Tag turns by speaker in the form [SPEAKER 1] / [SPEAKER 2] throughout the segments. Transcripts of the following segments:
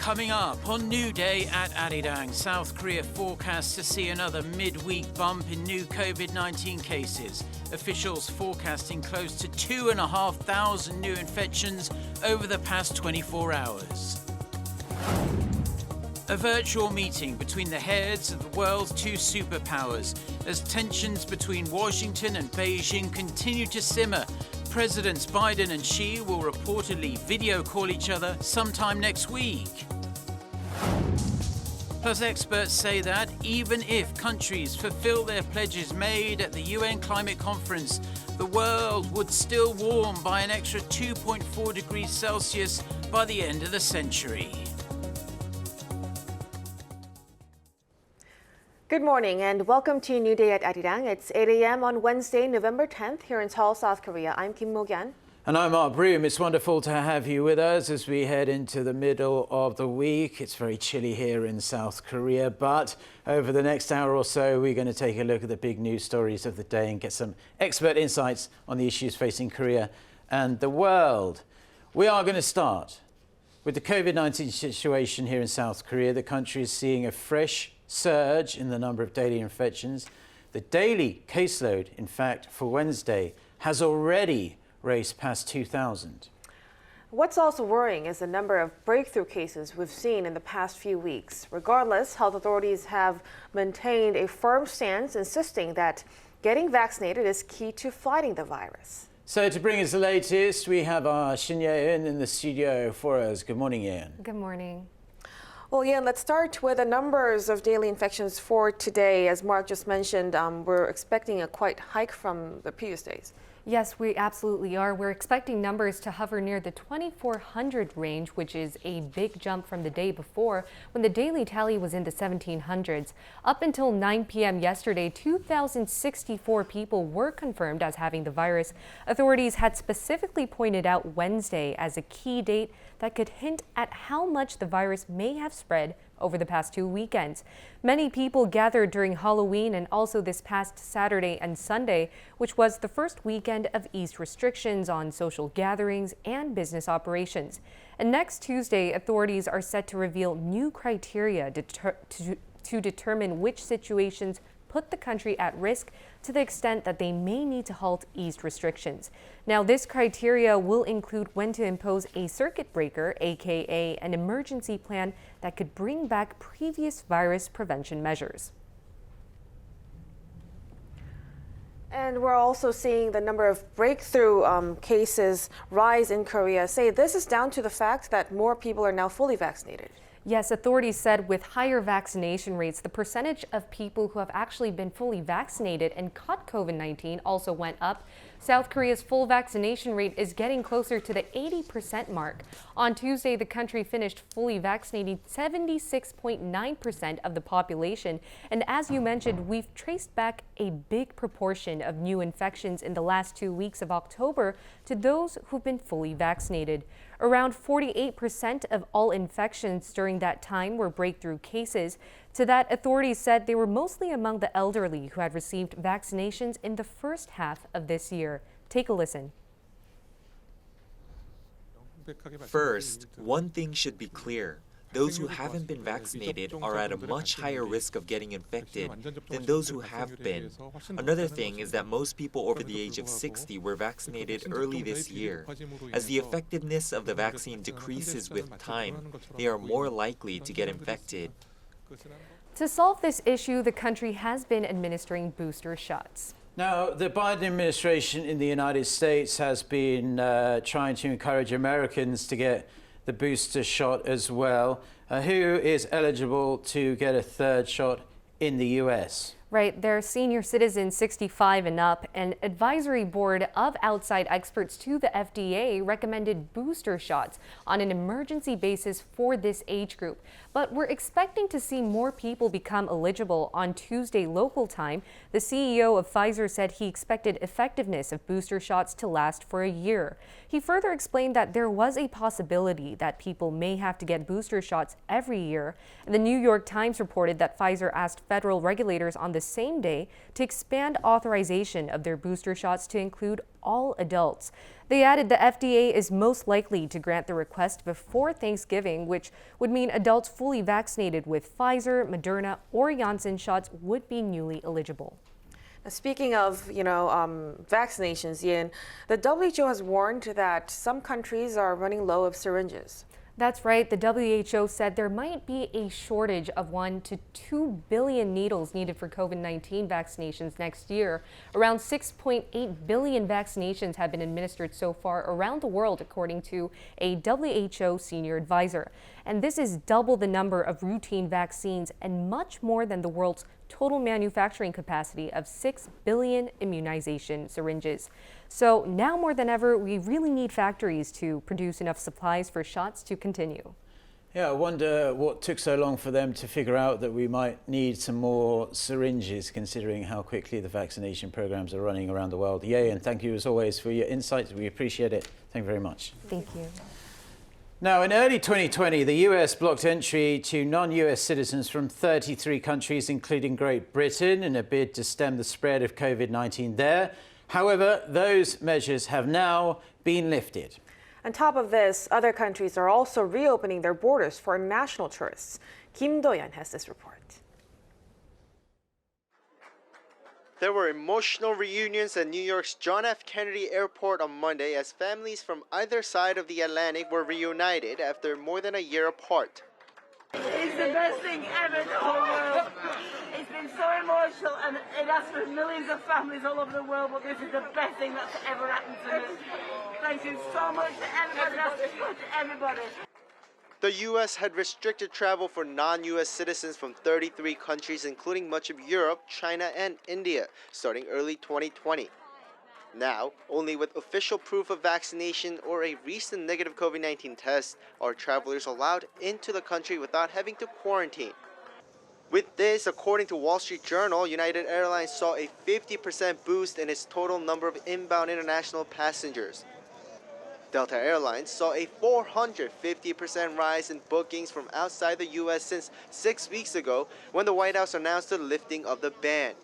[SPEAKER 1] Coming up on New Day at Arirang, South Korea forecasts to see another midweek bump in new COVID-19 cases. Officials forecasting close to 2,500 new infections over the past 24 hours. A virtual meeting between the heads of the world's two superpowers as tensions between Washington and Beijing continue to simmer. Presidents Biden and Xi will reportedly video call each other sometime next week. Plus, experts say that even if countries fulfill their pledges made at the UN climate conference, the world would still warm by an extra 2.4 degrees Celsius by the end of the century.
[SPEAKER 2] Good morning and welcome to New Day at Arirang. It's 8 a.m. on Wednesday, November 10th here in Seoul, South Korea. I'm Kim Mo-gyan.
[SPEAKER 1] And I'm Mark Broom. It's wonderful to have you with us as we head into the middle of the week. It's very chilly here in South Korea, but over the next hour or so, we're going to take a look at the big news stories of the day and get some expert insights on the issues facing Korea and the world. We are going to start with the COVID-19 situation here in South Korea. The country is seeing a fresh surge in the number of daily infections. The daily caseload, in fact, for Wednesday has already raced past 2,000.
[SPEAKER 2] What's also worrying is the number of breakthrough cases we've seen in the past few weeks. Regardless, health authorities have maintained a firm stance, insisting that getting vaccinated is key to fighting the virus.
[SPEAKER 1] So to bring us the latest, we have our Shin Ye-eun in the studio for us. Good morning, Ye-eun.
[SPEAKER 3] Good morning.
[SPEAKER 2] Well, yeah, let's start with the numbers of daily infections for today. As Mark just mentioned, we're expecting a quite hike from the previous days.
[SPEAKER 3] Yes, we absolutely are. We're expecting numbers to hover near the 2,400 range, which is a big jump from the day before when the daily tally was in the 1,700s. Up until 9 p.m. yesterday, 2,064 people were confirmed as having the virus. Authorities had specifically pointed out Wednesday as a key date that could hint at how much the virus may have spread over the past 2 weekends. Many people gathered during Halloween and also this past Saturday and Sunday, which was the first weekend of eased restrictions on social gatherings and business operations. And next Tuesday, authorities are set to reveal new criteria to determine which situations put the country at risk to the extent that they may need to halt eased restrictions. Now, this criteria will include when to impose a circuit breaker, aka an emergency plan that could bring back previous virus prevention measures.
[SPEAKER 2] And we're also seeing the number of breakthrough cases rise in Korea. Say this is down to the fact that more people are now fully vaccinated.
[SPEAKER 3] Yes, authorities said with higher vaccination rates, the percentage of people who have actually been fully vaccinated and caught COVID-19 also went up. South Korea's full vaccination rate is getting closer to the 80% mark. On Tuesday, the country finished fully vaccinating 76.9% of the population. And as you mentioned, we've traced back a big proportion of new infections in the last 2 weeks of October to those who've been fully vaccinated. Around 48% of all infections during that time were breakthrough cases. To that, authorities said they were mostly among the elderly who had received vaccinations in the first half of this year. Take a listen.
[SPEAKER 4] First, one thing should be clear. Those who haven't been vaccinated are at a much higher risk of getting infected than those who have been. Another thing is that most people over the age of 60 were vaccinated early this year. As the effectiveness of the vaccine decreases with time, they are more likely to get infected.
[SPEAKER 3] To solve this issue, the country has been administering booster shots.
[SPEAKER 1] Now, the Biden administration in the United States has been trying to encourage Americans to get the booster shot as well. Who is eligible to get a third shot in the U.S.?
[SPEAKER 3] Right, they're senior citizens 65 and up. An advisory board of outside experts to the FDA recommended booster shots on an emergency basis for this age group. But we're expecting to see more people become eligible on Tuesday local time. The CEO of Pfizer said he expected effectiveness of booster shots to last for a year. He further explained that there was a possibility that people may have to get booster shots every year. And the New York Times reported that Pfizer asked federal regulators on the the same day to expand authorization of their booster shots to include all adults. They added the FDA is most likely to grant the request before Thanksgiving, which would mean adults fully vaccinated with Pfizer, Moderna, or Janssen shots would be newly eligible.
[SPEAKER 2] Speaking of, vaccinations, Ian, the WHO has warned that some countries are running low of syringes.
[SPEAKER 3] That's right. The WHO said there might be a shortage of 1 to 2 billion needles needed for COVID-19 vaccinations next year. Around 6.8 billion vaccinations have been administered so far around the world, according to a WHO senior advisor. And this is double the number of routine vaccines and much more than the world's total manufacturing capacity of 6 billion immunization syringes. So now more than ever, we really need factories to produce enough supplies for shots to continue.
[SPEAKER 1] Yeah, I wonder what took so long for them to figure out that we might need some more syringes, considering how quickly the vaccination programs are running around the world. Yay, and thank you as always for your insights. We appreciate it. Thank you very much.
[SPEAKER 3] Thank you.
[SPEAKER 1] Now, in early 2020, the US blocked entry to non-US citizens from 33 countries, including Great Britain, in a bid to stem the spread of COVID-19 there. However, those measures have now been lifted.
[SPEAKER 2] On top of this, other countries are also reopening their borders for national tourists. Kim Do-yeon has this report.
[SPEAKER 5] There were emotional reunions at New York's John F. Kennedy Airport on Monday as families from either side of the Atlantic were reunited after more than a year apart.
[SPEAKER 6] It's the best thing ever in the whole world. It's been so emotional and it has for millions of families all over the world, but this is the best thing that's ever happened to me. Thank you so much to everybody, to everybody.
[SPEAKER 5] The U.S. had restricted travel for non-U.S. citizens from 33 countries, including much of Europe, China, and India, starting early 2020. Now, only with official proof of vaccination or a recent negative COVID-19 test are travelers allowed into the country without having to quarantine. With this, according to Wall Street Journal, United Airlines saw a 50% boost in its total number of inbound international passengers. Delta Airlines saw a 450% rise in bookings from outside the U.S. since 6 weeks ago when the White House announced the lifting of the ban.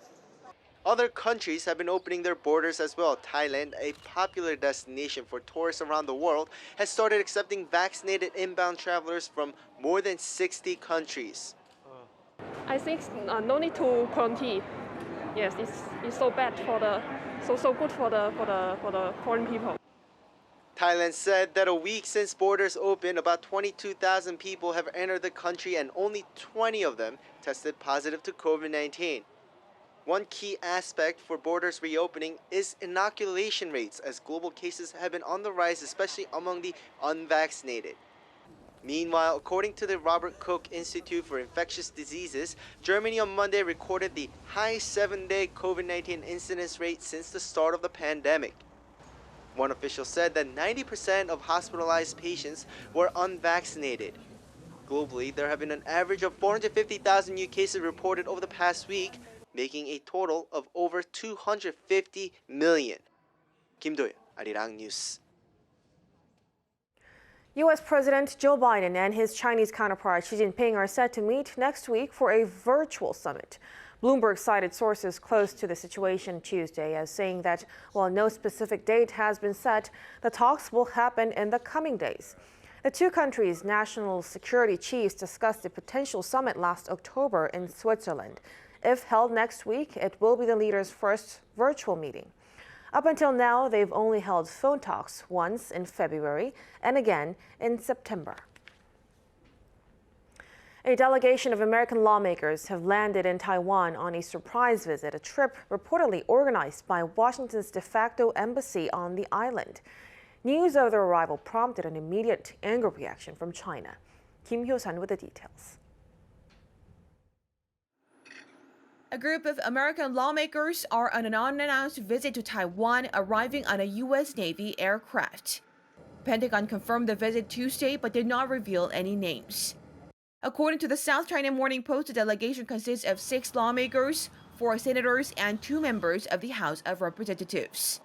[SPEAKER 5] Other countries have been opening their borders as well. Thailand, a popular destination for tourists around the world, has started accepting vaccinated inbound travelers from more than 60 countries.
[SPEAKER 7] I think no need to quarantine. Yes, it's so bad for the so good for the foreign people.
[SPEAKER 5] Thailand said that a week since borders opened, about 22,000 people have entered the country and only 20 of them tested positive to COVID-19. One key aspect for borders reopening is inoculation rates, as global cases have been on the rise, especially among the unvaccinated. Meanwhile, according to the Robert Koch Institute for Infectious Diseases, Germany on Monday recorded the highest 7-day COVID-19 incidence rate since the start of the pandemic. One official said that 90% of hospitalized patients were unvaccinated. Globally, there have been an average of 450,000 new cases reported over the past week, making a total of over 250 million. Kim Do-yeon, Arirang News.
[SPEAKER 2] U.S. President Joe Biden and his Chinese counterpart Xi Jinping are set to meet next week for a virtual summit. Bloomberg cited sources close to the situation Tuesday as saying that while no specific date has been set, the talks will happen in the coming days. The two countries' national security chiefs discussed the potential summit last October in Switzerland. If held next week, it will be the leaders' first virtual meeting. Up until now, they've only held phone talks once in February and again in September. A delegation of American lawmakers have landed in Taiwan on a surprise visit, a trip reportedly organized by Washington's de facto embassy on the island. News of their arrival prompted an immediate anger reaction from China. Kim Hyo-san with the details.
[SPEAKER 8] A group of American lawmakers are on an unannounced visit to Taiwan, arriving on a U.S. Navy aircraft. Pentagon confirmed the visit Tuesday but did not reveal any names. According to the South China Morning Post, the delegation consists of 6 lawmakers, 4 senators, and 2 members of the House of Representatives.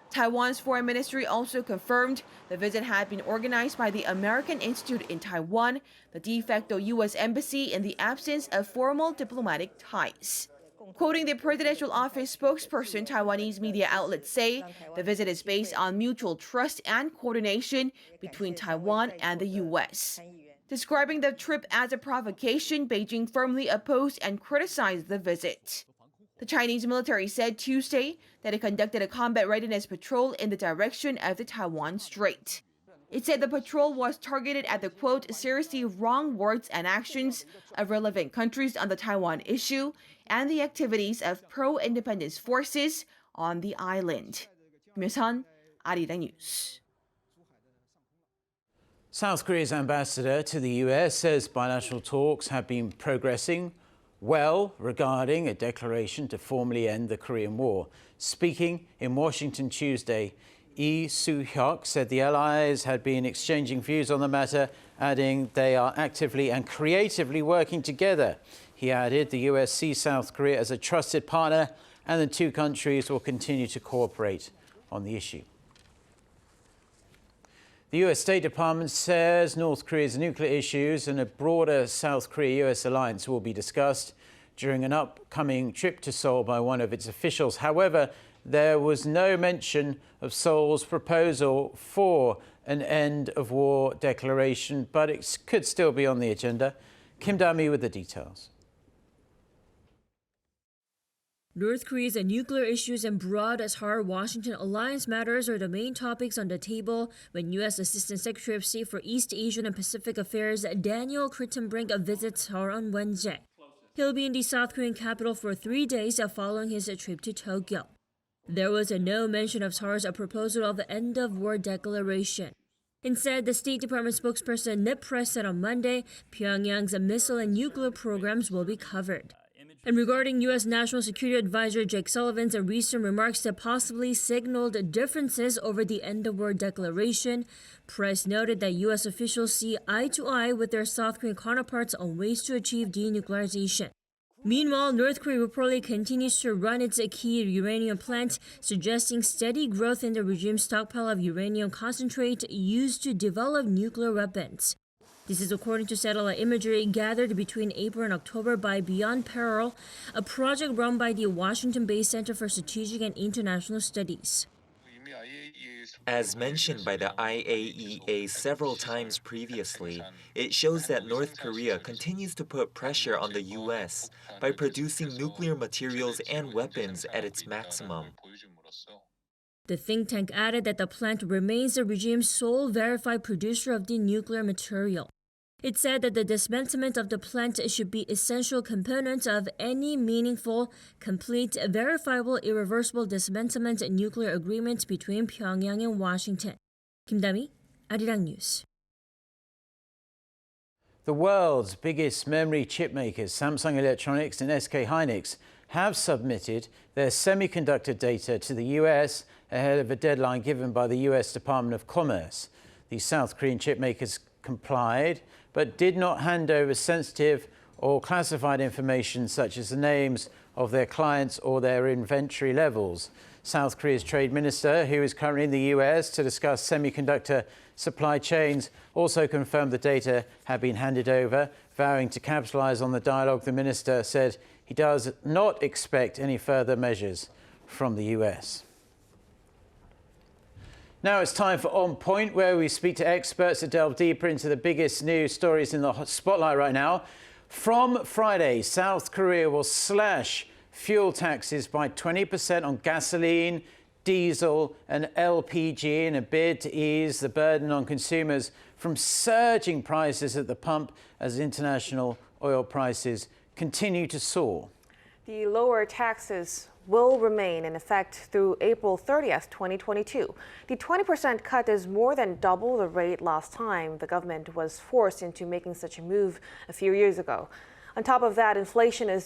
[SPEAKER 8] Taiwan's foreign ministry also confirmed the visit had been organized by the American Institute in Taiwan, the de facto U.S. embassy, in the absence of formal diplomatic ties. Quoting the presidential office spokesperson, Taiwanese media outlets say the visit is based on mutual trust and coordination between Taiwan and the U.S. Describing the trip as a provocation, Beijing firmly opposed and criticized the visit. The Chinese military said Tuesday that it conducted a combat readiness patrol in the direction of the Taiwan Strait. It said the patrol was targeted at the, quote, seriously wrong words and actions of relevant countries on the Taiwan issue and the activities of pro-independence forces on the island. Kim Yeo-sun, Arirang News.
[SPEAKER 1] South Korea's ambassador to the US says bilateral talks have been progressing well regarding a declaration to formally end the Korean War. Speaking in Washington Tuesday, Lee Soo-hyuk said the allies had been exchanging views on the matter, adding they are actively and creatively working together. He added the US sees South Korea as a trusted partner and the two countries will continue to cooperate on the issue. The US State Department says North Korea's nuclear issues and a broader South Korea-US alliance will be discussed during an upcoming trip to Seoul by one of its officials. However, there was no mention of Seoul's proposal for an end of war declaration, but it could still be on the agenda. Kim Da-mi with the details.
[SPEAKER 9] North Korea's nuclear issues and broad Seoul-Washington alliance matters are the main topics on the table when U.S. Assistant Secretary of State for East Asian and Pacific Affairs Daniel Crittenbrink visits Seoul on Wednesday. He'll be in the South Korean capital for 3 days following his trip to Tokyo. There was no mention of Seoul's proposal of the end-of-war declaration. Instead, the State Department spokesperson Nip Press said on Monday Pyongyang's missile and nuclear programs will be covered. And regarding U.S. National Security Advisor Jake Sullivan's recent remarks that possibly signaled differences over the end-of-war declaration, Press noted that U.S. officials see eye to eye with their South Korean counterparts on ways to achieve denuclearization. Meanwhile, North Korea reportedly continues to run its key uranium plant, suggesting steady growth in the regime's stockpile of uranium concentrate used to develop nuclear weapons. This is according to satellite imagery gathered between April and October by Beyond Peril, a project run by the Washington-based Center for Strategic and International Studies.
[SPEAKER 4] As mentioned by the IAEA several times previously, it shows that North Korea continues to put pressure on the U.S. by producing nuclear materials and weapons at its maximum.
[SPEAKER 9] The think tank added that the plant remains the regime's sole verified producer of the nuclear material. It said that the dismantlement of the plant should be essential components of any meaningful, complete, verifiable, irreversible dismantlement nuclear agreement between Pyongyang and Washington. Kim Da-mi, Arirang News.
[SPEAKER 1] The world's biggest memory chip makers, Samsung Electronics and SK hynix, have submitted their semiconductor data to the US ahead of a deadline given by the US Department of Commerce. The South Korean chip makers complied, but did not hand over sensitive or classified information such as the names of their clients or their inventory levels. South Korea's trade minister, who is currently in the US to discuss semiconductor supply chains, also confirmed the data had been handed over. Vowing to capitalize on the dialogue, the minister said he does not expect any further measures from the US. Now it's time for On Point, where we speak to experts to delve deeper into the biggest news stories in the spotlight right now. From Friday, South Korea will slash fuel taxes by 20% on gasoline, diesel and LPG in a bid to ease the burden on consumers from surging prices at the pump as international oil prices continue to soar.
[SPEAKER 2] The lower taxes will remain in effect through April 30th, 2022. The 20% cut is more than double the rate last time the government was forced into making such a move a few years ago. On top of that, inflation in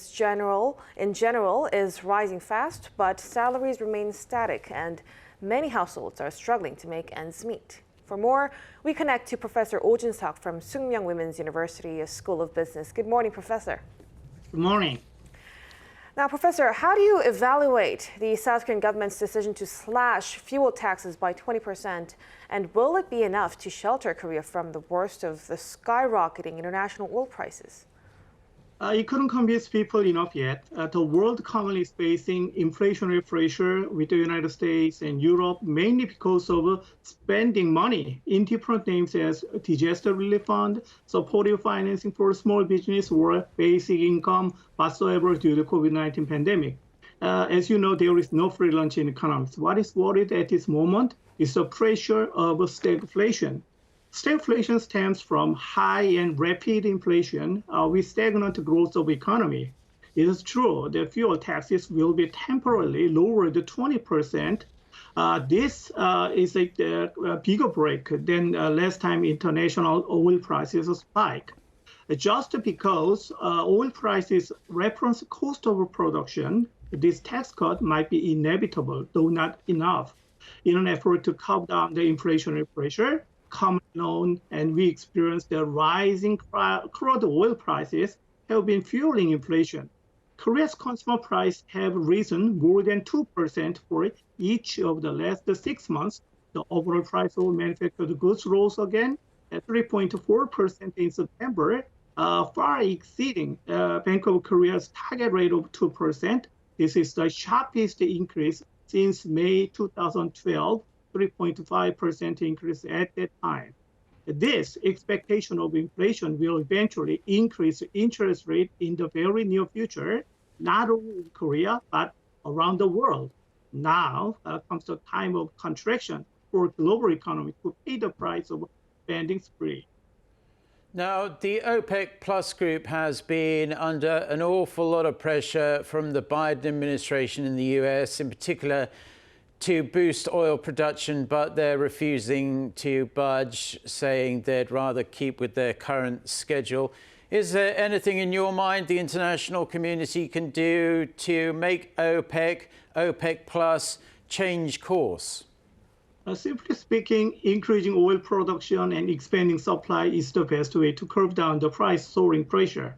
[SPEAKER 2] general is rising fast, but salaries remain static and many households are struggling to make ends meet. For more, we connect to Professor Oh Jin-seok from Sookmyung Women's University School of Business. Good morning, Professor.
[SPEAKER 10] Good morning.
[SPEAKER 2] Now, Professor, how do you evaluate the South Korean government's decision to slash fuel taxes by 20%? And will it be enough to shelter Korea from the worst of the skyrocketing international oil prices?
[SPEAKER 10] It couldn't convince people enough yet. The world currently is facing inflationary pressure with the United States and Europe, mainly because of spending money in different names as disaster relief fund, supportive financing for small business, or basic income whatsoever due to COVID-19 pandemic. As you know, there is no free lunch in economics. What is worried at this moment is the pressure of stagflation. Stagflation stems from high and rapid inflation with stagnant growth of economy. It is true that fuel taxes will be temporarily lowered to 20%. This is a bigger break than last time international oil prices spike. Just because oil prices reference cost of production, this tax cut might be inevitable, though not enough. In an effort to calm down the inflationary pressure, commonly known, and we experienced the rising crude oil prices have been fueling inflation. Korea's consumer price have risen more than 2% for each of the last 6 months. The overall price of manufactured goods rose again at 3.4% in September, far exceeding Bank of Korea's target rate of 2%. This is the sharpest increase since May 2012. 3.5% increase at that time. This expectation of inflation will eventually increase interest rate in the very near future, not only in Korea, but around the world. Now comes the time of contraction for global economy to pay the price of spending spree.
[SPEAKER 1] Now, the OPEC Plus group has been under an awful lot of pressure from the Biden administration in the US, in particular, to boost oil production, but they're refusing to budge, saying they'd rather keep with their current schedule. Is there anything in your mind the international community can do to make OPEC Plus change course?
[SPEAKER 10] Simply speaking, increasing oil production and expanding supply is the best way to curb down the price soaring pressure.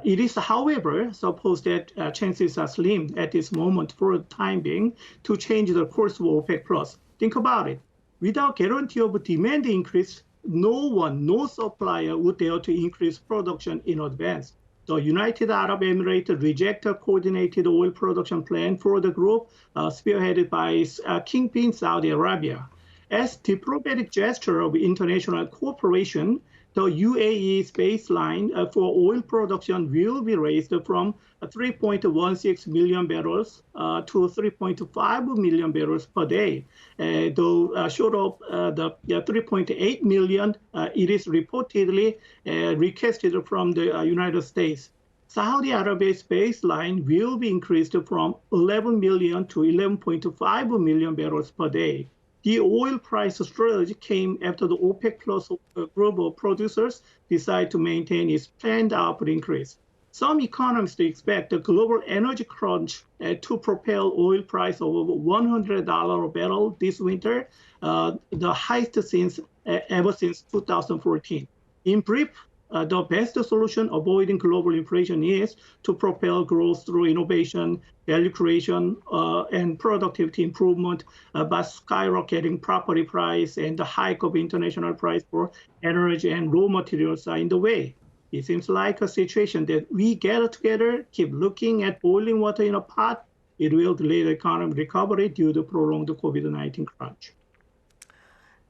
[SPEAKER 10] It is, however, supposed that chances are slim at this moment for the time being to change the course of OPEC+. Think about it. Without guarantee of demand increase, no supplier would dare to increase production in advance. The United Arab Emirates rejected a coordinated oil production plan for the group, spearheaded by Kingpin Saudi Arabia. As diplomatic gesture of international cooperation, the UAE's baseline for oil production will be raised from 3.16 million barrels to 3.5 million barrels per day. Though short of the 3.8 million, it is reportedly requested from the United States. Saudi Arabia's baseline will be increased from 11 million to 11.5 million barrels per day. The oil price strategy came after the OPEC Plus group of producers decided to maintain its planned output increase. Some economists expect the global energy crunch to propel oil price over $100 a barrel this winter, the highest ever since 2014. In brief, the best solution avoiding global inflation is to propel growth through innovation, value creation, and productivity improvement, by skyrocketing property price and the hike of international price for energy and raw materials are in the way. It seems like a situation that we gather together, keep looking at boiling water in a pot. It will delay the economic recovery due to prolonged COVID-19 crunch.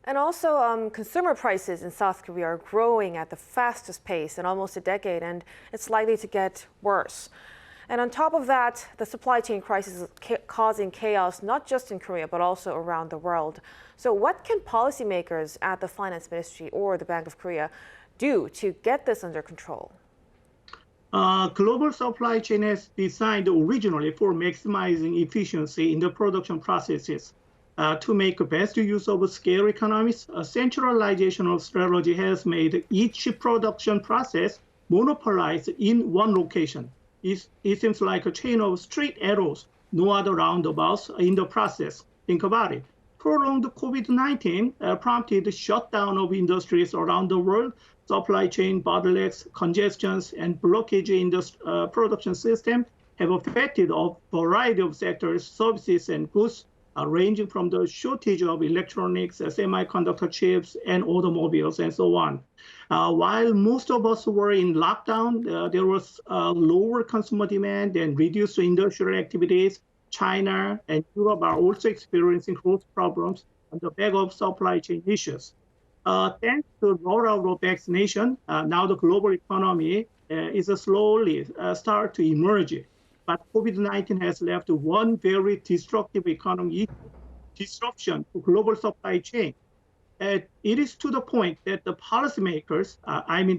[SPEAKER 2] And also, consumer prices in South Korea are growing at the fastest pace in almost a decade, and it's likely to get worse. And on top of that, the supply chain crisis is causing chaos, not just in Korea, but also around the world. So what can policymakers at the Finance Ministry or the Bank of Korea do to get this under control?
[SPEAKER 10] Global supply chain is designed originally for maximizing efficiency in the production processes. To make best use of scale economies, a centralization of strategy has made each production process monopolized in one location. It seems like a chain of straight arrows, no other roundabouts in the process. Think about it. Prolonged COVID-19 prompted the shutdown of industries around the world. Supply chain bottlenecks, congestions, and blockage in the production system have affected a variety of sectors, services, and goods ranging from the shortage of electronics, semiconductor chips, and automobiles, and so on. While most of us were in lockdown, there was lower consumer demand and reduced industrial activities. China and Europe are also experiencing growth problems on the back of supply chain issues. Thanks to the rollout of vaccination, now the global economy is slowly start to emerge. But COVID-19 has left one very destructive economic disruption to global supply chain. It is to the point that the policymakers,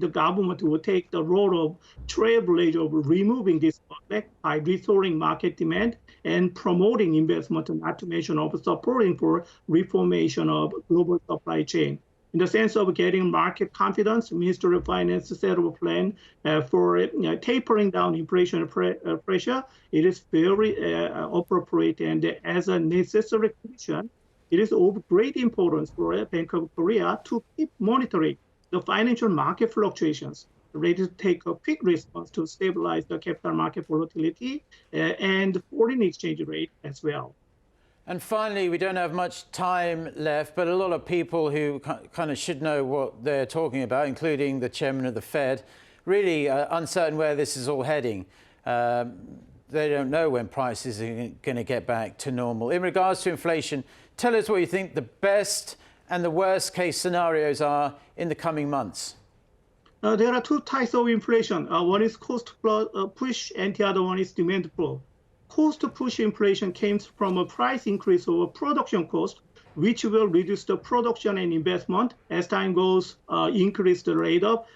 [SPEAKER 10] the government, will take the role of trailblazer of removing this bottleneck by restoring market demand and promoting investment, not to mention of supporting for reformation of global supply chain. In the sense of getting market confidence, Ministry of Finance set up a plan for tapering down inflation pressure. It is very appropriate, and as a necessary condition, it is of great importance for Bank of Korea to keep monitoring the financial market fluctuations, ready to take a quick response to stabilize the capital market volatility and foreign exchange rate as well.
[SPEAKER 1] And finally, we don't have much time left, but a lot of people who kind of should know what they're talking about, including the chairman of the Fed, really uncertain where this is all heading. They don't know when prices are going to get back to normal. In regards to inflation, tell us what you think the best and the worst case scenarios are in the coming months.
[SPEAKER 10] There are two types of inflation. One is cost push, and the other one is demand pull. Cost push inflation comes from a price increase of production cost, which will reduce the production and investment as time goes, increase the rate up.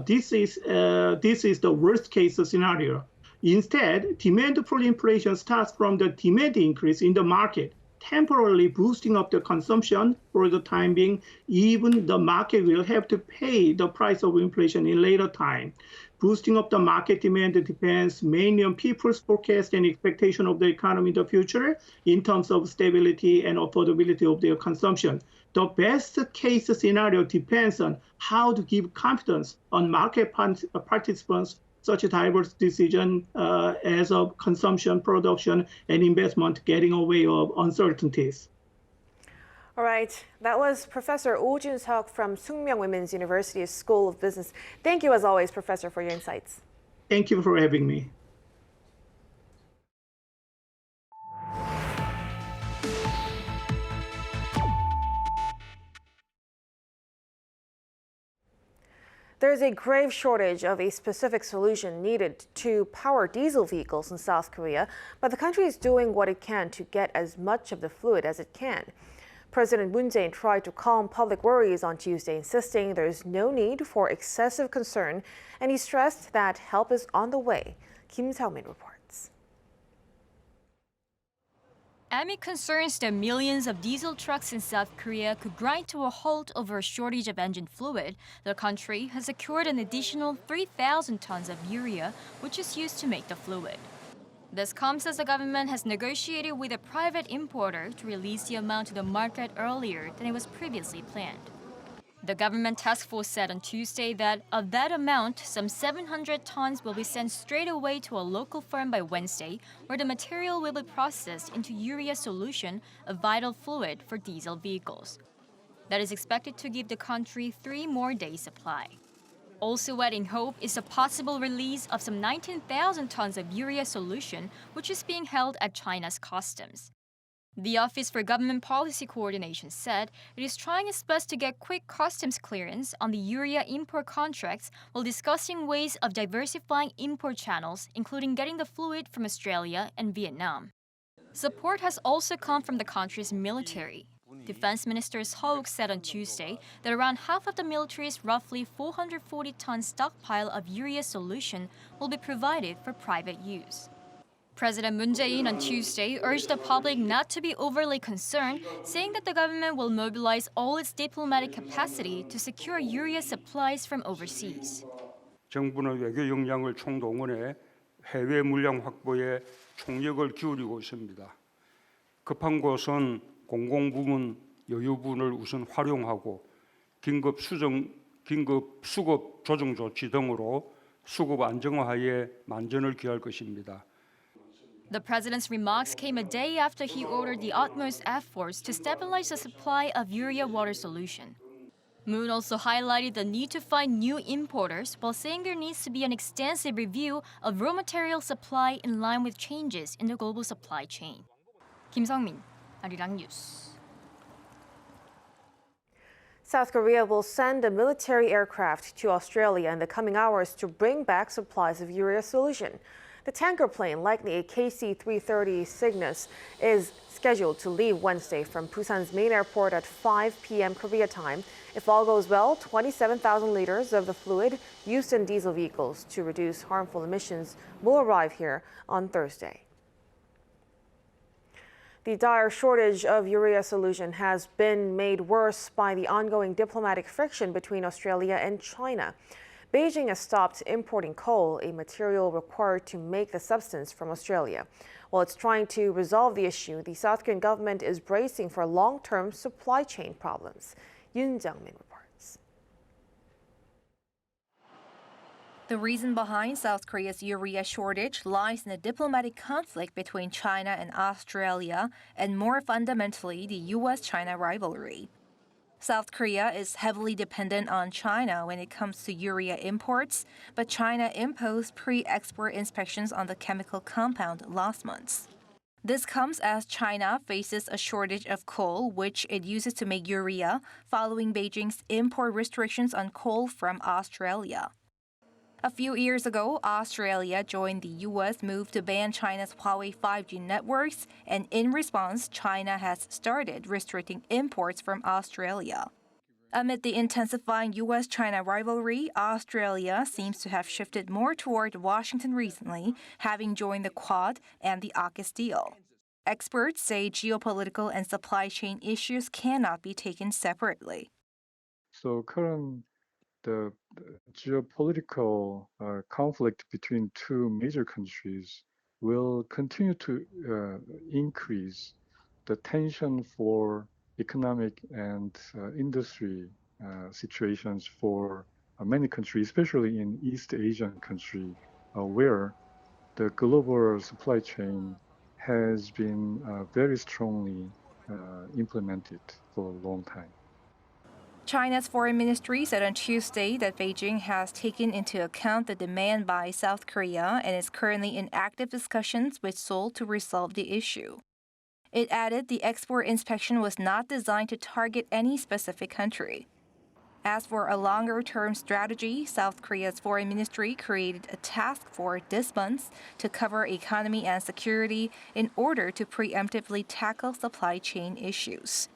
[SPEAKER 10] This is the worst case scenario. Instead, demand pull inflation starts from the demand increase in the market, temporarily boosting up the consumption for the time being. Even the market will have to pay the price of inflation in later time. Boosting up the market demand depends mainly on people's forecast and expectation of the economy in the future in terms of stability and affordability of their consumption. The best case scenario depends on how to give confidence on market participants such a diverse decision as of consumption, production, and investment getting away of uncertainties.
[SPEAKER 2] All right, that was Professor Oh Jun-seok from Sookmyung Women's University School of Business. Thank you, as always, Professor, for your insights.
[SPEAKER 10] Thank you for having me.
[SPEAKER 2] There is a grave shortage of a specific solution needed to power diesel vehicles in South Korea, but the country is doing what it can to get as much of the fluid as it can. President Moon Jae-in tried to calm public worries on Tuesday, insisting there is no need for excessive concern, and he stressed that help is on the way. Kim Seol-min reports.
[SPEAKER 11] Amid concerns that millions of diesel trucks in South Korea could grind to a halt over a shortage of engine fluid, the country has secured an additional 3,000 tons of urea, which is used to make the fluid. This comes as the government has negotiated with a private importer to release the amount to the market earlier than it was previously planned. The government task force said on Tuesday that of that amount, some 700 tons will be sent straight away to a local firm by Wednesday, where the material will be processed into urea solution, a vital fluid for diesel vehicles. That is expected to give the country 3 more days' supply. Also adding hope is a possible release of some 19,000 tons of urea solution, which is being held at China's customs. The Office for Government Policy Coordination said it is trying its best to get quick customs clearance on the urea import contracts while discussing ways of diversifying import channels, including getting the fluid from Australia and Vietnam. Support has also come from the country's military. Defense Minister Seoul said on Tuesday that around half of the military's roughly 440-ton stockpile of urea solution will be provided for private use. President Moon Jae-in on Tuesday urged the public not to be overly concerned, saying that the government will mobilize all its diplomatic capacity to secure urea supplies from overseas.
[SPEAKER 12] 정부는 외교 역량을 총동원해 해외 물량 확보에 총력을 기울이고 있습니다. 급한 곳은 공공부문 여유분을 우선 활용하고 긴급 수급 조정 조치 등으로 수급 안정화에 만전을 기할 것입니다.
[SPEAKER 11] The president's remarks came a day after he ordered the utmost efforts to stabilize the supply of urea water solution. Moon also highlighted the need to find new importers while saying there needs to be an extensive review of raw material supply in line with changes in the global supply chain. Kim Sung-min, Arirang News.
[SPEAKER 2] South Korea will send a military aircraft to Australia in the coming hours to bring back supplies of urea solution. The tanker plane, likely a KC-330 Cygnus, is scheduled to leave Wednesday from Busan's main airport at 5 p.m. Korea time. If all goes well, 27,000 liters of the fluid used in diesel vehicles to reduce harmful emissions will arrive here on Thursday. The dire shortage of urea solution has been made worse by the ongoing diplomatic friction between Australia and China. Beijing has stopped importing coal, a material required to make the substance, from Australia. While it's trying to resolve the issue, the South Korean government is bracing for long-term supply chain problems. Yoon Jung-min reports.
[SPEAKER 13] The reason behind South Korea's urea shortage lies in the diplomatic conflict between China and Australia, and more fundamentally, the U.S.-China rivalry. South Korea is heavily dependent on China when it comes to urea imports, but China imposed pre-export inspections on the chemical compound last month. This comes as China faces a shortage of coal, which it uses to make urea, following Beijing's import restrictions on coal from Australia. A few years ago, Australia joined the U.S. move to ban China's Huawei 5G networks, and in response, China has started restricting imports from Australia. Amid the intensifying U.S.-China rivalry, Australia seems to have shifted more toward Washington recently, having joined the Quad and the AUKUS deal. Experts say geopolitical and supply chain issues cannot be taken separately.
[SPEAKER 14] So the geopolitical conflict between two major countries will continue to increase the tension for economic and industry situations for many countries, especially in East Asian countries, where the global supply chain has been very strongly implemented for a long time.
[SPEAKER 13] China's foreign ministry said on Tuesday that Beijing has taken into account the demand by South Korea and is currently in active discussions with Seoul to resolve the issue. It added the export inspection was not designed to target any specific country. As for a longer-term strategy, South Korea's foreign ministry created a task force this month to cover economy and security in order to preemptively tackle supply chain issues.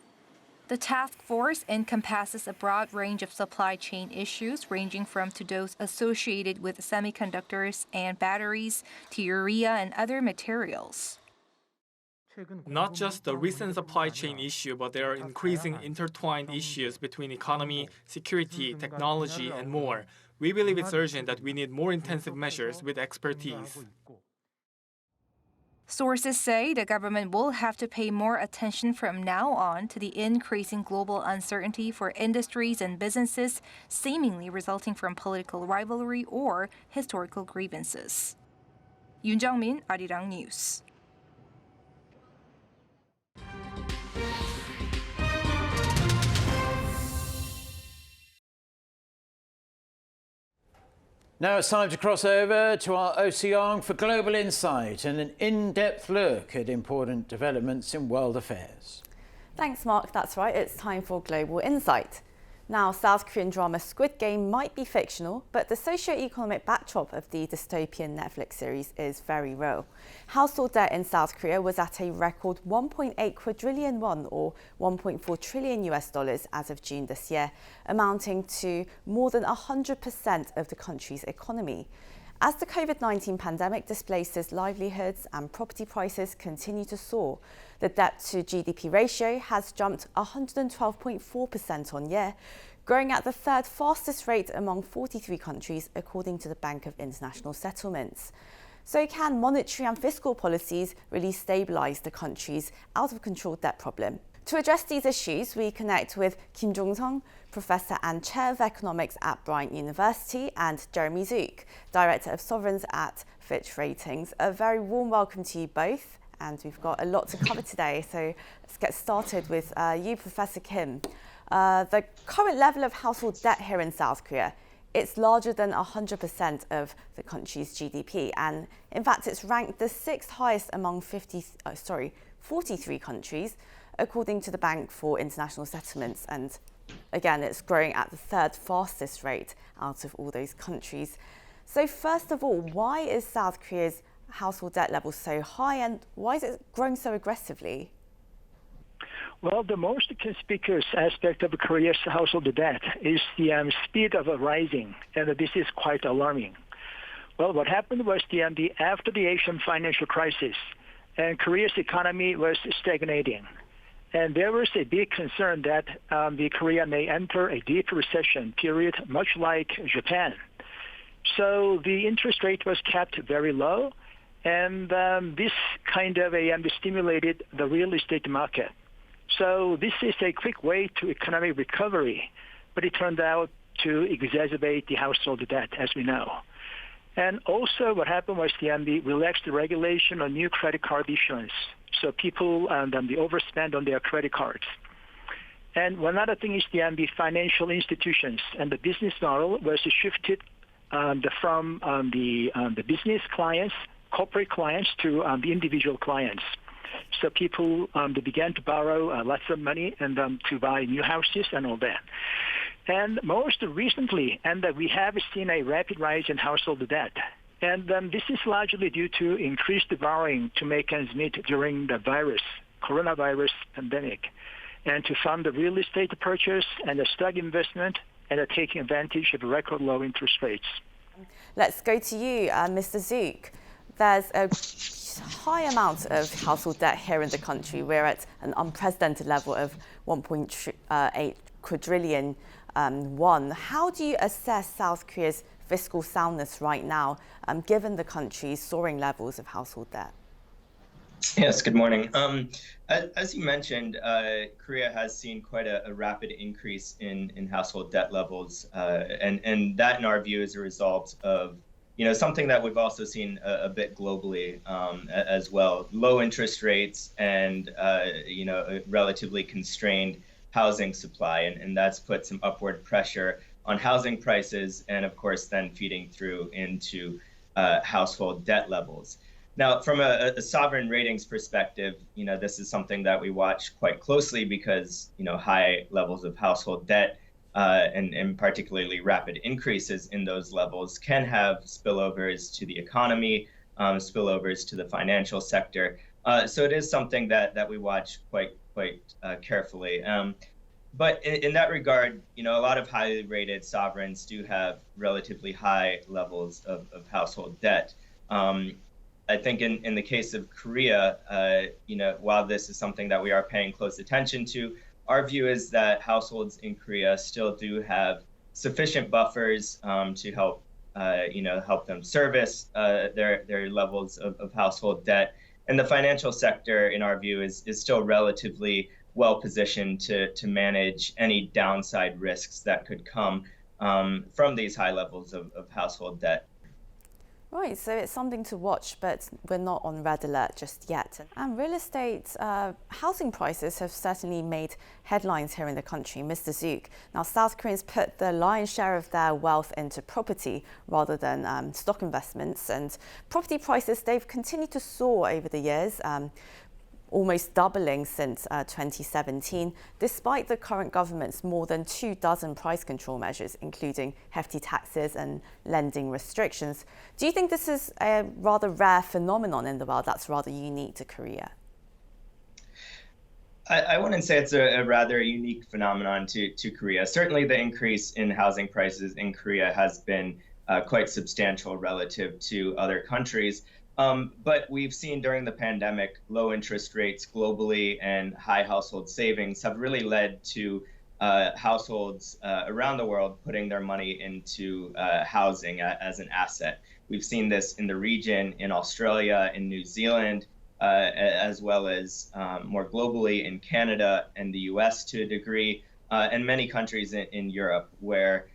[SPEAKER 13] The task force encompasses a broad range of supply chain issues, ranging from to those associated with semiconductors and batteries to urea and other materials.
[SPEAKER 15] Not just the recent supply chain issue, but there are increasing intertwined issues between economy, security, technology, and more. We believe it's urgent that we need more intensive measures with expertise.
[SPEAKER 13] Sources say the government will have to pay more attention from now on to the increasing global uncertainty for industries and businesses, seemingly resulting from political rivalry or historical grievances. Yoon Jung-min, Arirang News.
[SPEAKER 1] Now it's time to cross over to our Seoul for global insight and an in-depth look at important developments in world affairs.
[SPEAKER 16] Thanks, Mark. That's right. It's time for Global Insight. Now, South Korean drama Squid Game might be fictional, but the socio-economic backdrop of the dystopian Netflix series is very real. Household debt in South Korea was at a record 1.8 quadrillion won, or $1.4 trillion as of June this year, amounting to more than 100% of the country's economy. As the COVID-19 pandemic displaces livelihoods and property prices continue to soar, the debt to GDP ratio has jumped 112.4% on year, growing at the third fastest rate among 43 countries, according to the Bank of International Settlements. So can monetary and fiscal policies really stabilise the country's out-of-control debt problem? To address these issues, we connect with Kim Jong-sung, Professor and Chair of Economics at Bryant University, and Jeremy Zook, Director of Sovereigns at Fitch Ratings. A very warm welcome to you both, and we've got a lot to cover today, so let's get started with you, Professor Kim. The current level of household debt here in South Korea, it's larger than 100% of the country's GDP, and in fact it's ranked the 6th highest among 43 countries, according to the Bank for International Settlements, and again it's growing at the 3rd fastest rate out of all those countries. So first of all, why is South Korea's household debt level so high, and why is it growing so aggressively?
[SPEAKER 17] Well, the most conspicuous aspect of Korea's household debt is the speed of rising, and this is quite alarming. Well, what happened was after the Asian financial crisis, and Korea's economy was stagnating. And there was a big concern that Korea may enter a deep recession period, much like Japan. So the interest rate was kept very low, and this kind of stimulated the real estate market. So this is a quick way to economic recovery, but it turned out to exacerbate the household debt, as we know. And also what happened was the relaxed regulation on new credit card issuance. So people they overspend on their credit cards. And one other thing is the financial institutions and the business model was shifted from the business clients, corporate clients, to the individual clients. So people they began to borrow lots of money and to buy new houses and all that. And most recently, we have seen a rapid rise in household debt. And this is largely due to increased borrowing to make ends meet during the coronavirus pandemic, and to fund the real estate purchase and the stock investment, and taking advantage of record low interest rates.
[SPEAKER 16] Let's go to you, Mr. Zook. There's a high amount of household debt here in the country. We're at an unprecedented level of 1.8 quadrillion won. How do you assess South Korea's fiscal soundness right now, given the country's soaring levels of household debt?
[SPEAKER 18] Yes, good morning. As you mentioned, Korea has seen quite a rapid increase in household debt levels, and that, in our view, is a result of something that we've also seen a bit globally as well: low interest rates and a relatively constrained housing supply, and that's put some upward pressure on housing prices, and of course then feeding through into household debt levels. Now, from a sovereign ratings perspective, this is something that we watch quite closely because high levels of household debt and particularly rapid increases in those levels can have spillovers to the economy, spillovers to the financial sector. So it is something that we watch quite carefully. But in that regard, a lot of highly rated sovereigns do have relatively high levels of household debt. I think in the case of Korea, while this is something that we are paying close attention to, our view is that households in Korea still do have sufficient buffers to help them service their levels of household debt. And the financial sector, in our view, is still relatively well positioned to manage any downside risks that could come from these high levels of household debt.
[SPEAKER 16] Right, so it's something to watch, but we're not on red alert just yet. And real estate, housing prices have certainly made headlines here in the country. Mr. Zook, now South Koreans put the lion's share of their wealth into property rather than stock investments, and property prices, they've continued to soar over the years, almost doubling since 2017, despite the current government's more than 24 price control measures, including hefty taxes and lending restrictions. Do you think this is a rather rare phenomenon in the world that's rather unique to Korea?
[SPEAKER 18] I wouldn't say it's a rather unique phenomenon to Korea. Certainly the increase in housing prices in Korea has been quite substantial relative to other countries. But we've seen during the pandemic, low interest rates globally and high household savings have really led to households around the world putting their money into housing as an asset. We've seen this in the region, in Australia, in New Zealand, as well as more globally in Canada and the US to a degree, and many countries in Europe, where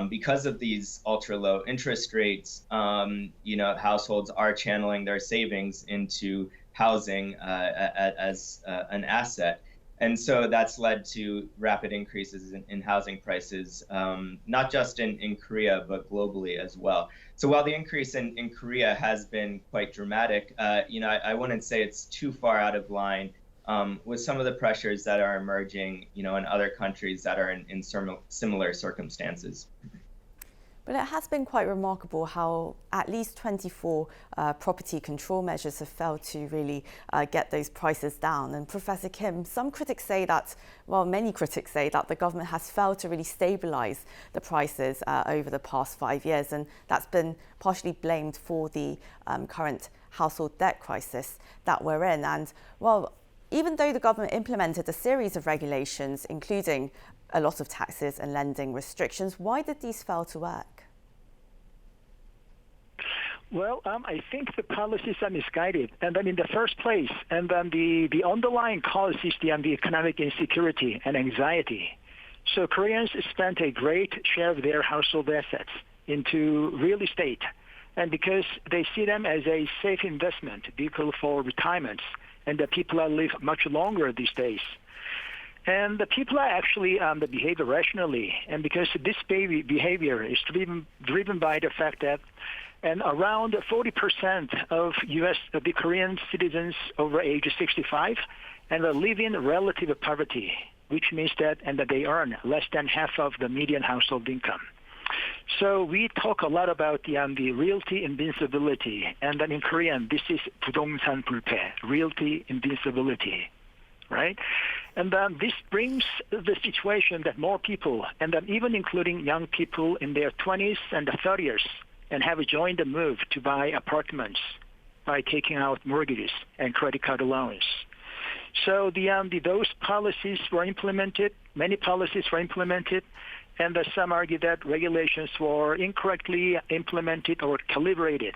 [SPEAKER 18] because of these ultra low interest rates, households are channeling their savings into housing as an asset. And so that's led to rapid increases in housing prices, not just in Korea, but globally as well. So while the increase in Korea has been quite dramatic, I wouldn't say it's too far out of line with some of the pressures that are emerging, in other countries that are in similar circumstances.
[SPEAKER 16] But it has been quite remarkable how at least 24 property control measures have failed to really get those prices down. And Professor Kim, many critics say that the government has failed to really stabilize the prices over the past 5 years. And that's been partially blamed for the current household debt crisis that we're in. And even though the government implemented a series of regulations, including a lot of taxes and lending restrictions, why did these fail to work?
[SPEAKER 17] Well, I think the policies are misguided. And then in the first place, and then the underlying cause is the economic insecurity and anxiety. So Koreans spent a great share of their household assets into real estate. And because they see them as a safe investment vehicle for retirements, and the people live much longer these days. And the people are actually behave rationally. And because this behavior is driven by the fact that around 40% of the Korean citizens over age 65 live in relative poverty, which means that they earn less than half of the median household income. So we talk a lot about the realty invincibility, and then in Korean this is 부동산 불패, realty invincibility, right? And this brings the situation that more people, and even including young people in their 20s and 30s, and have joined the move to buy apartments by taking out mortgages and credit card loans. So those policies were implemented, many policies were implemented, and some argue that regulations were incorrectly implemented or calibrated.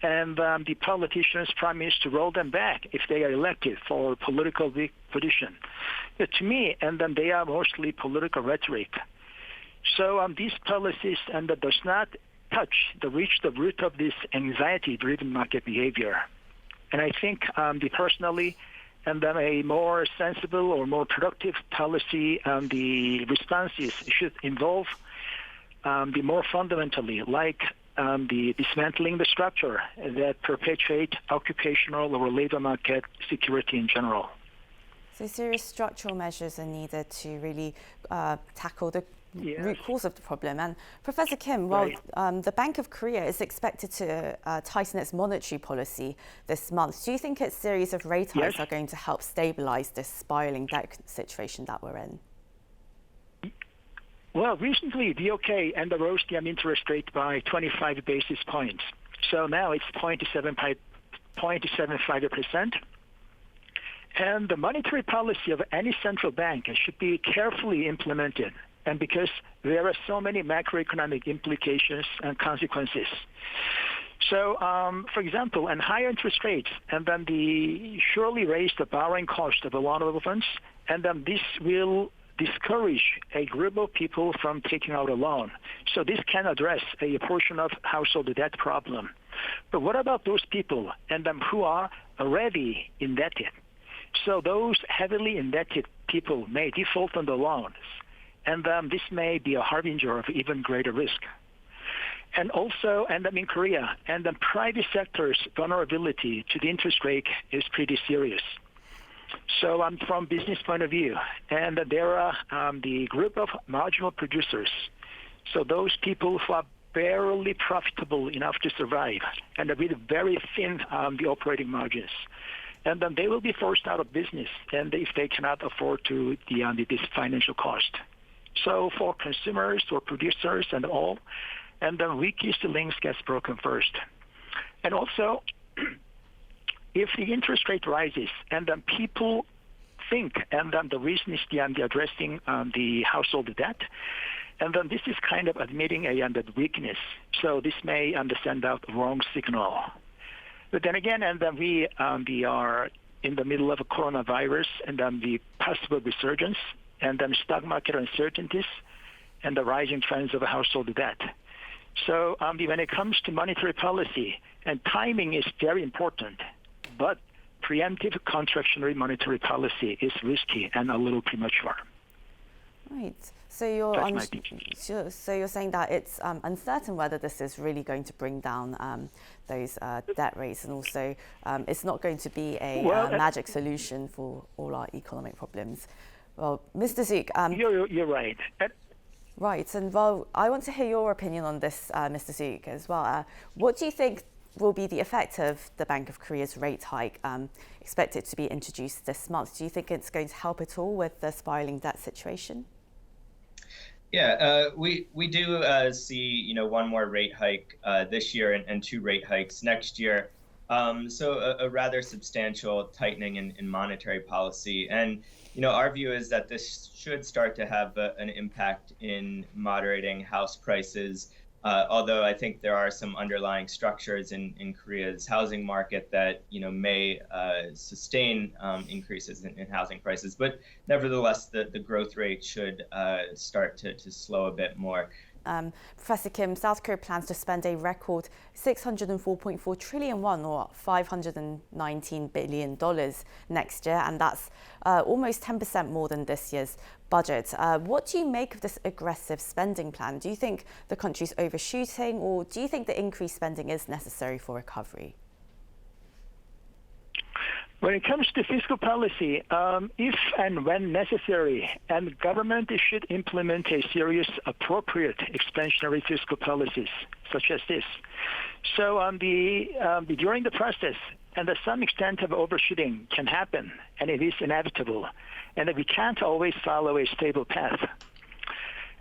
[SPEAKER 17] And the politicians promised to roll them back if they are elected for political position. But to me, they are mostly political rhetoric. So these policies does not reach the root of this anxiety-driven market behavior. And I think personally, a more sensible or more productive policy, the responses should involve the more fundamentally, like the dismantling the structure that perpetuate occupational or labor market security in general.
[SPEAKER 16] So serious structural measures are needed to really tackle the root cause of the problem. And Professor Kim, the Bank of Korea is expected to tighten its monetary policy this month. Do you think its series of rate hikes are going to help stabilize this spiraling debt situation that we're in?
[SPEAKER 17] Well, recently, BOK rose the interest rate by 25 basis points. So now it's 0.75%. And the monetary policy of any central bank should be carefully implemented. And because there are so many macroeconomic implications and consequences. So, for example, higher interest rates, surely raise the borrowing cost of a lot of funds, this will discourage a group of people from taking out a loan. So this can address a portion of household debt problem. But what about those people who are already indebted? So those heavily indebted people may default on the loans, and this may be a harbinger of even greater risk. And also, in Korea, the private sector's vulnerability to the interest rate is pretty serious. So from business point of view, there are the group of marginal producers. So those people who are barely profitable enough to survive, and with very thin the operating margins. And they will be forced out of business, and if they cannot afford to this financial cost. So for consumers or producers and all, the weakest links gets broken first. And also, if the interest rate rises and people think, the reason is the addressing the household debt, this is kind of admitting a weakness. So this may send out the wrong signal. But then again, and then we are in the middle of a coronavirus, and then the possible resurgence, and then stock market uncertainties, and the rising trends of household debt. So when it comes to monetary policy, and timing is very important, but preemptive contractionary monetary policy is risky and a little premature.
[SPEAKER 16] Right. So you're saying that it's uncertain whether this is really going to bring down those debt rates, and also it's not going to be a magic solution for all our economic problems. Well, Mr. Zook,
[SPEAKER 17] you're right.
[SPEAKER 16] Right, and well, I want to hear your opinion on this, Mr. Zook, as well. What do you think will be the effect of the Bank of Korea's rate hike expected to be introduced this month? Do you think it's going to help at all with the spiraling debt situation?
[SPEAKER 18] Yeah, we do see one more rate hike this year and 2 rate hikes next year. So a rather substantial tightening in monetary policy. And our view is that this should start to have an impact in moderating house prices. Although I think there are some underlying structures in Korea's housing market that may sustain increases in housing prices, but nevertheless the growth rate should start to slow a bit more.
[SPEAKER 16] Professor Kim, South Korea plans to spend a record 604.4 trillion won, or $519 billion next year, and that's almost 10% more than this year's budget. What do you make of this aggressive spending plan? Do you think the country's overshooting, or do you think the increased spending is necessary for recovery?
[SPEAKER 17] When it comes to fiscal policy, if and when necessary, and government should implement a serious, appropriate expansionary fiscal policies, such as this. So during the process, and to some extent of overshooting can happen, and it is inevitable, and we can't always follow a stable path.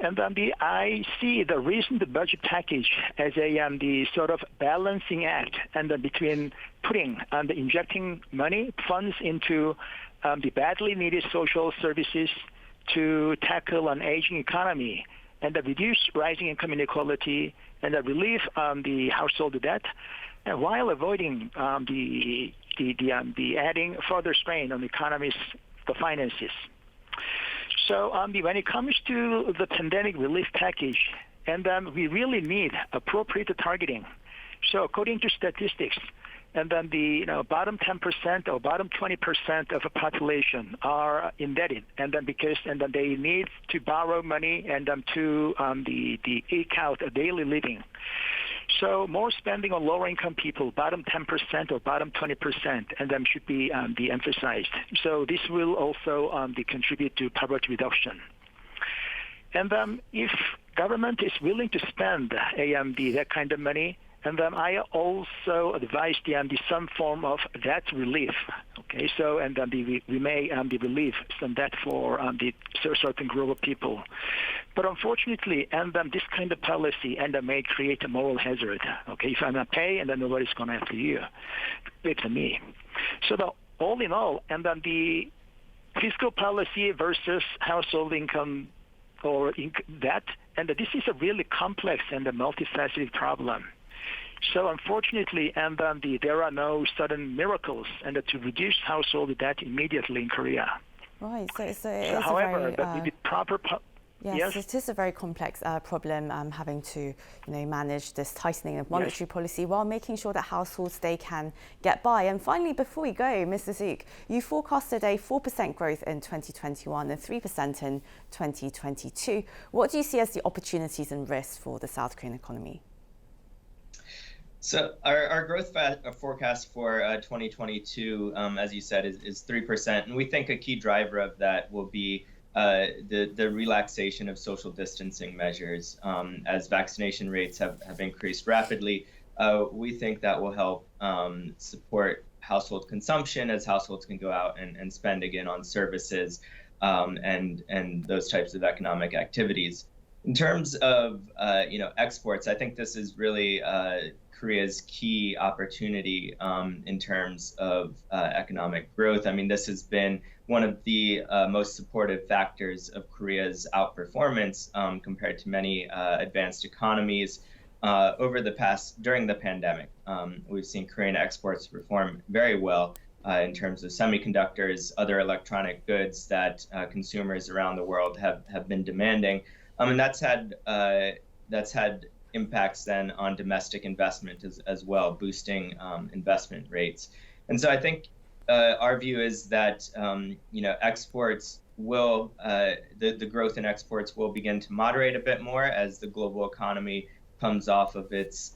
[SPEAKER 17] And I see the recent budget package as the sort of balancing act, and between putting injecting funds into the badly needed social services to tackle an aging economy, and reduce rising income inequality, and relieve the household debt, and while avoiding the adding further strain on the economy's finances. So when it comes to the pandemic relief package, and we really need appropriate targeting. So according to statistics, and then the bottom 10% or bottom 20% of the population are indebted, and then they need to borrow money and to the eke out a daily living. So more spending on lower income people, bottom 10% or bottom 20%, and should be emphasized. So this will also contribute to poverty reduction. And if government is willing to spend that kind of money, and I also advise some form of debt relief. Okay, so we may relieve some debt for the certain group of people. But unfortunately, this kind of policy may create a moral hazard. Okay, if I'm not paying, and then nobody's going after you. It's me. So all in all, the fiscal policy versus household income or debt, and this is a really complex and a multifaceted problem. So unfortunately, there are no sudden miracles to reduce household debt immediately in Korea.
[SPEAKER 16] Right. So
[SPEAKER 17] however, with the proper
[SPEAKER 16] yes, it is a very complex problem, having to manage this tightening of monetary policy while making sure that households they can get by. And finally, before we go, Mr. Zook, you forecasted a 4% growth in 2021 and 3% in 2022. What do you see as the opportunities and risks for the South Korean economy?
[SPEAKER 18] So our growth forecast for 2022, as you said, is 3%. And we think a key driver of that will be the relaxation of social distancing measures. As vaccination rates have increased rapidly, we think that will help support household consumption as households can go out and spend again on services and those types of economic activities. In terms of exports, I think this is really Korea's key opportunity in terms of economic growth. I mean, this has been one of the most supportive factors of Korea's outperformance compared to many advanced economies. during the pandemic. We've seen Korean exports perform very well in terms of semiconductors, other electronic goods that consumers around the world have been demanding, and that's had impacts then on domestic investment as well, boosting investment rates. And so I think our view is that exports will the growth in exports will begin to moderate a bit more as the global economy comes off of its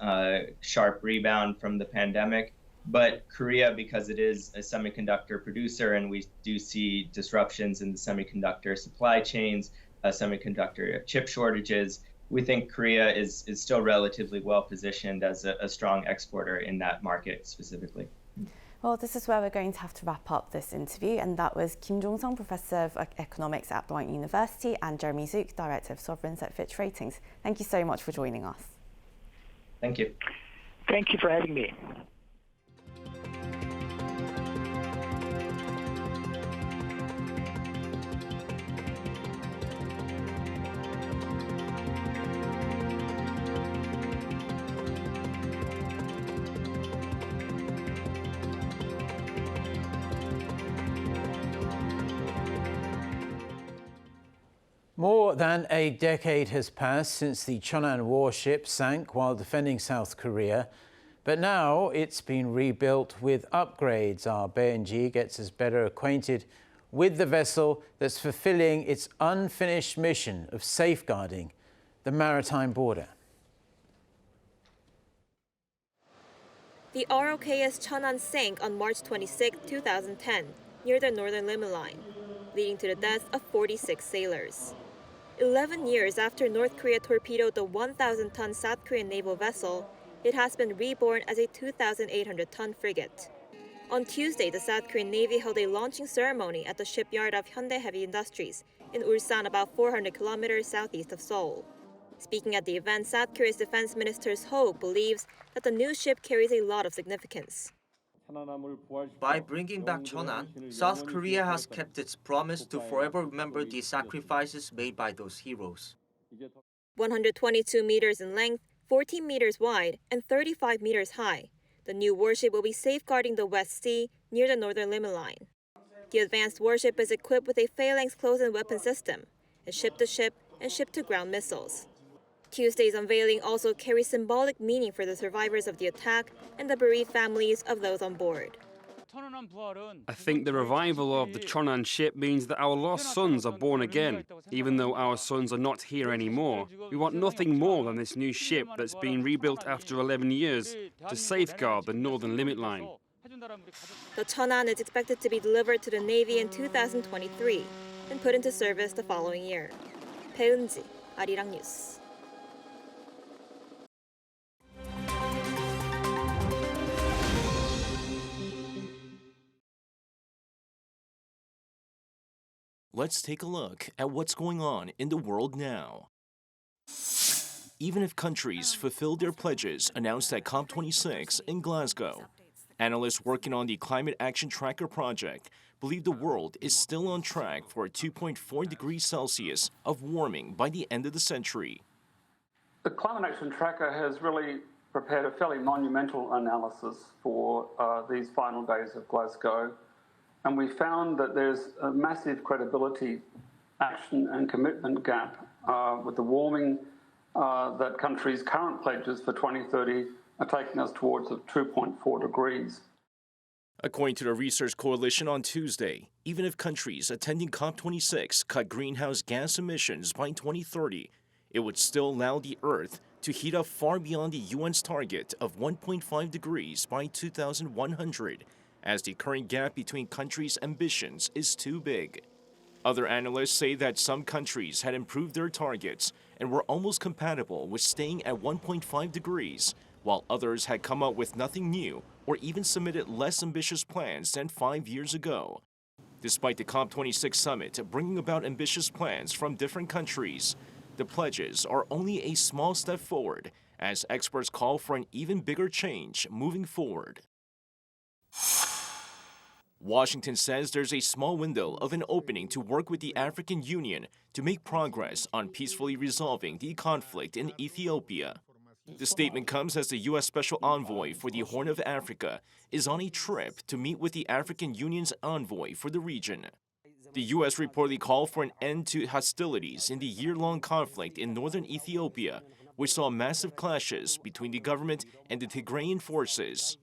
[SPEAKER 18] sharp rebound from the pandemic. But Korea, because it is a semiconductor producer, and we do see disruptions in the semiconductor supply chains, semiconductor chip shortages, we think Korea is still relatively well positioned as a strong exporter in that market specifically.
[SPEAKER 16] Well, this is where we're going to have to wrap up this interview, and that was Kim Jong-sung, Professor of Economics at Bryant University, and Jeremy Zook, Director of Sovereigns at Fitch Ratings. Thank you so much for joining us.
[SPEAKER 18] Thank you.
[SPEAKER 17] Thank you for having me.
[SPEAKER 1] More than a decade has passed since the Cheonan warship sank while defending South Korea. But now it's been rebuilt with upgrades. Our Bae-in-ji gets us better acquainted with the vessel that's fulfilling its unfinished mission of safeguarding the maritime border.
[SPEAKER 19] The ROKS Cheonan sank on March 26, 2010, near the Northern Limit Line, leading to the deaths of 46 sailors. 11 years after North Korea torpedoed the 1,000-ton South Korean naval vessel, it has been reborn as a 2,800-ton frigate. On Tuesday, the South Korean Navy held a launching ceremony at the shipyard of Hyundai Heavy Industries in Ulsan, about 400 kilometers southeast of Seoul. Speaking at the event, South Korea's Defense Minister Ho believes that the new ship carries a lot of significance.
[SPEAKER 20] By bringing back Cheonan, South Korea has kept its promise to forever remember the sacrifices made by those heroes.
[SPEAKER 19] 122 meters in length, 14 meters wide, and 35 meters high, the new warship will be safeguarding the West Sea near the Northern Limit Line. The advanced warship is equipped with a phalanx close-in weapon system, and ship-to-ship and ship-to-ground missiles. Tuesday's unveiling also carries symbolic meaning for the survivors of the attack and the bereaved families of those on board.
[SPEAKER 21] I think the revival of the Cheonan ship means that our lost sons are born again. Even though our sons are not here anymore, we want nothing more than this new ship that's been rebuilt after 11 years to safeguard the Northern Limit Line.
[SPEAKER 19] The Cheonan is expected to be delivered to the Navy in 2023 and put into service the following year. Bae-in-ji, Arirang News.
[SPEAKER 22] Let's take a look at what's going on in the world now. Even if countries fulfill their pledges announced at COP26 in Glasgow, analysts working on the Climate Action Tracker project believe the world is still on track for 2.4 degrees Celsius of warming by the end of the century.
[SPEAKER 23] The Climate Action Tracker has really prepared a fairly monumental analysis for these final days of Glasgow. And we found that there's a massive credibility, action and commitment gap with the warming that countries' current pledges for 2030 are taking us towards of 2.4 degrees.
[SPEAKER 22] According to the Research Coalition on Tuesday, even if countries attending COP26 cut greenhouse gas emissions by 2030, it would still allow the Earth to heat up far beyond the UN's target of 1.5 degrees by 2100. As the current gap between countries' ambitions is too big. Other analysts say that some countries had improved their targets and were almost compatible with staying at 1.5 degrees, while others had come up with nothing new or even submitted less ambitious plans than 5 years ago. Despite the COP26 summit bringing about ambitious plans from different countries, the pledges are only a small step forward, as experts call for an even bigger change moving forward. Washington says there's a small window of an opening to work with the African Union to make progress on peacefully resolving the conflict in Ethiopia. The statement comes as the U.S. Special Envoy for the Horn of Africa is on a trip to meet with the African Union's envoy for the region. The U.S. reportedly called for an end to hostilities in the year-long conflict in northern Ethiopia, which saw massive clashes between the government and the Tigrayan forces.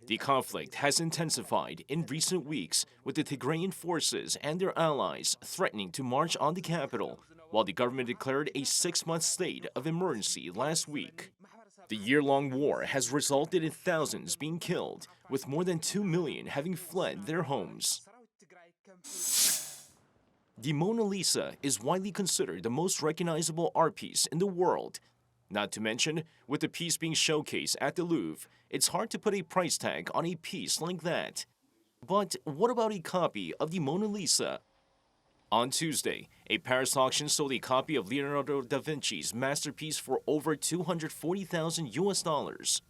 [SPEAKER 22] The conflict has intensified in recent weeks, with the Tigrayan forces and their allies threatening to march on the capital, while the government declared a 6-month state of emergency last week. The year-long war has resulted in thousands being killed, with more than 2 million having fled their homes. The Mona Lisa is widely considered the most recognizable art piece in the world. Not to mention, with the piece being showcased at the Louvre, it's hard to put a price tag on a piece like that. But what about a copy of the Mona Lisa? On Tuesday, a Paris auction sold a copy of Leonardo da Vinci's masterpiece for over $240,000.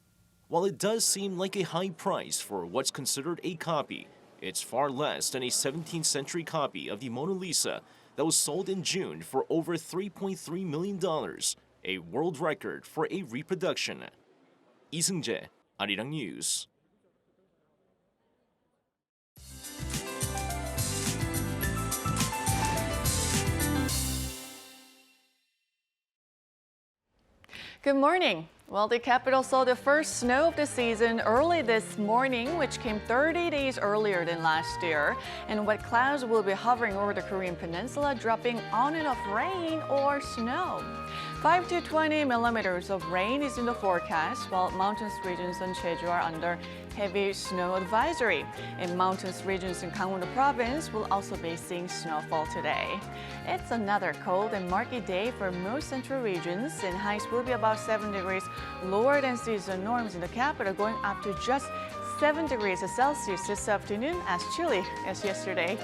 [SPEAKER 22] While it does seem like a high price for what's considered a copy, it's far less than a 17th century copy of the Mona Lisa that was sold in June for over $3.3 million, a world record for a reproduction. 이 승재, Arirang News.
[SPEAKER 3] Good morning. Well, the capital saw the first snow of the season early this morning, which came 30 days earlier than last year. And wet clouds will be hovering over the Korean peninsula, dropping on and off rain or snow. 5 to 20 millimeters of rain is in the forecast, while mountainous regions on Jeju are under heavy snow advisory. And mountainous regions in Gangwon province will also be seeing snowfall today. It's another cold and murky day for most central regions, and highs will be about 7 degrees lower than season norms in the capital, going up to just 7 degrees Celsius this afternoon, as chilly as yesterday.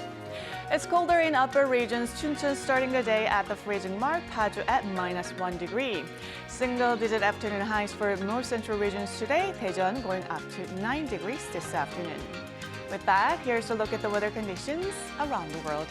[SPEAKER 3] It's colder in upper regions. Chuncheon starting the day at the freezing mark, Paju at -1 degree. Single-digit afternoon highs for most central regions today. Daejeon going up to 9 degrees this afternoon. With that, here's a look at the weather conditions around the world.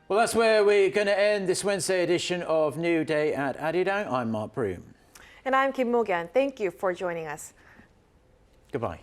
[SPEAKER 1] Well, that's where we're going to end this Wednesday edition of New Day at Arirang. I'm Mark Broom.
[SPEAKER 2] And I'm Kim Mo-gyan. Thank you for joining us.
[SPEAKER 1] Goodbye.